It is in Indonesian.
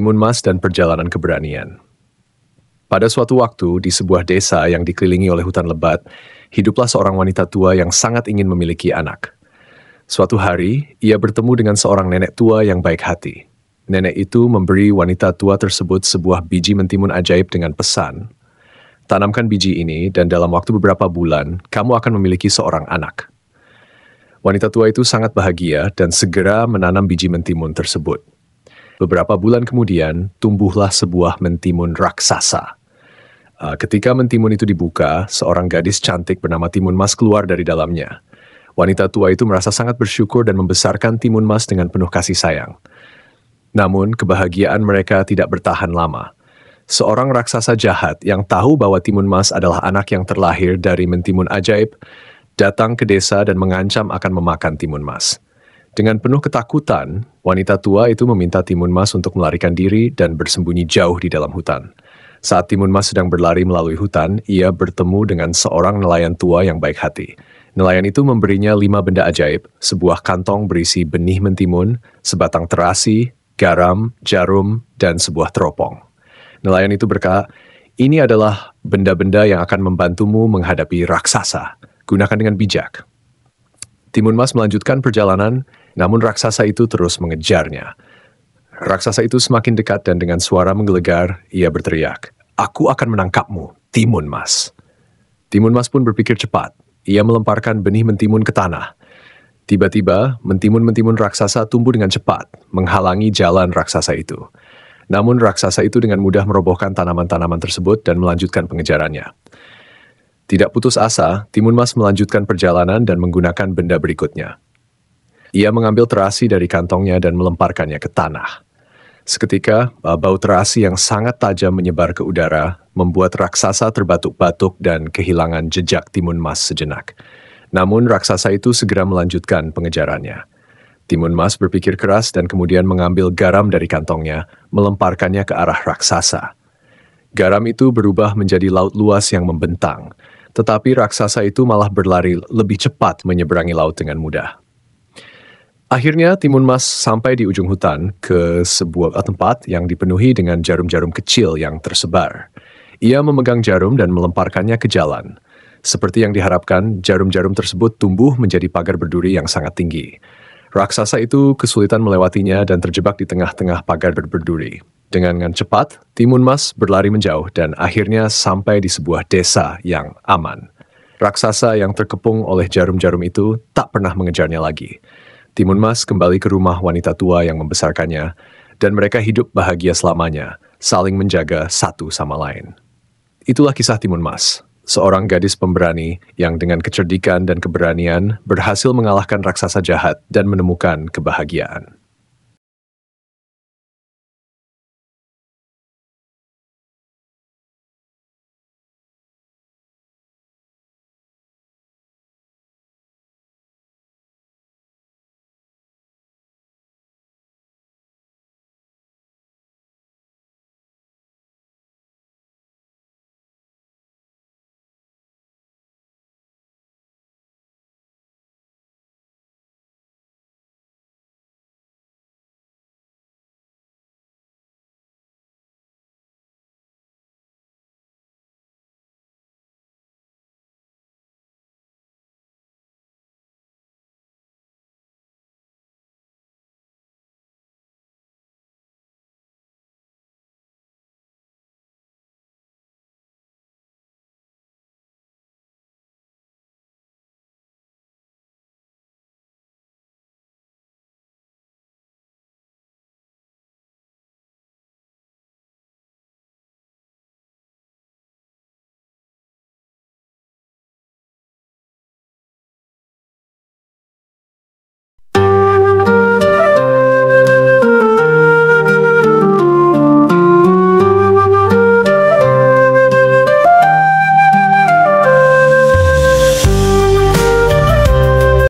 Timun Mas dan Perjalanan Keberanian. Pada suatu waktu, di sebuah desa yang dikelilingi oleh hutan lebat, hiduplah seorang wanita tua yang sangat ingin memiliki anak. Suatu hari, ia bertemu dengan seorang nenek tua yang baik hati. Nenek itu memberi wanita tua tersebut sebuah biji mentimun ajaib dengan pesan, "Tanamkan biji ini dan dalam waktu beberapa bulan, kamu akan memiliki seorang anak." Wanita tua itu sangat bahagia dan segera menanam biji mentimun tersebut. Beberapa bulan kemudian, tumbuhlah sebuah mentimun raksasa. Ketika mentimun itu dibuka, seorang gadis cantik bernama Timun Mas keluar dari dalamnya. Wanita tua itu merasa sangat bersyukur dan membesarkan Timun Mas dengan penuh kasih sayang. Namun, kebahagiaan mereka tidak bertahan lama. Seorang raksasa jahat yang tahu bahwa Timun Mas adalah anak yang terlahir dari mentimun ajaib, datang ke desa dan mengancam akan memakan Timun Mas. Dengan penuh ketakutan, wanita tua itu meminta Timun Mas untuk melarikan diri dan bersembunyi jauh di dalam hutan. Saat Timun Mas sedang berlari melalui hutan, ia bertemu dengan seorang nelayan tua yang baik hati. Nelayan itu memberinya 5 benda ajaib, sebuah kantong berisi benih mentimun, sebatang terasi, garam, jarum, dan sebuah teropong. Nelayan itu berkata, "Ini adalah benda-benda yang akan membantumu menghadapi raksasa. Gunakan dengan bijak." Timun Mas melanjutkan perjalanan, namun raksasa itu terus mengejarnya. Raksasa itu semakin dekat dan dengan suara menggelegar, ia berteriak, "Aku akan menangkapmu, Timun Mas." Timun Mas pun berpikir cepat. Ia melemparkan benih mentimun ke tanah. Tiba-tiba, mentimun-mentimun raksasa tumbuh dengan cepat, menghalangi jalan raksasa itu. Namun raksasa itu dengan mudah merobohkan tanaman-tanaman tersebut dan melanjutkan pengejarannya. Tidak putus asa, Timun Mas melanjutkan perjalanan dan menggunakan benda berikutnya. Ia mengambil terasi dari kantongnya dan melemparkannya ke tanah. Seketika, bau terasi yang sangat tajam menyebar ke udara, membuat raksasa terbatuk-batuk dan kehilangan jejak Timun Mas sejenak. Namun raksasa itu segera melanjutkan pengejarannya. Timun Mas berpikir keras dan kemudian mengambil garam dari kantongnya, melemparkannya ke arah raksasa. Garam itu berubah menjadi laut luas yang membentang, tetapi raksasa itu malah berlari lebih cepat menyeberangi laut dengan mudah. Akhirnya Timun Mas sampai di ujung hutan ke sebuah tempat yang dipenuhi dengan jarum-jarum kecil yang tersebar. Ia memegang jarum dan melemparkannya ke jalan. Seperti yang diharapkan, jarum-jarum tersebut tumbuh menjadi pagar berduri yang sangat tinggi. Raksasa itu kesulitan melewatinya dan terjebak di tengah-tengah pagar berduri. Dengan cepat, Timun Mas berlari menjauh dan akhirnya sampai di sebuah desa yang aman. Raksasa yang terkepung oleh jarum-jarum itu tak pernah mengejarnya lagi. Timun Mas kembali ke rumah wanita tua yang membesarkannya, dan mereka hidup bahagia selamanya, saling menjaga satu sama lain. Itulah kisah Timun Mas, seorang gadis pemberani yang dengan kecerdikan dan keberanian berhasil mengalahkan raksasa jahat dan menemukan kebahagiaan.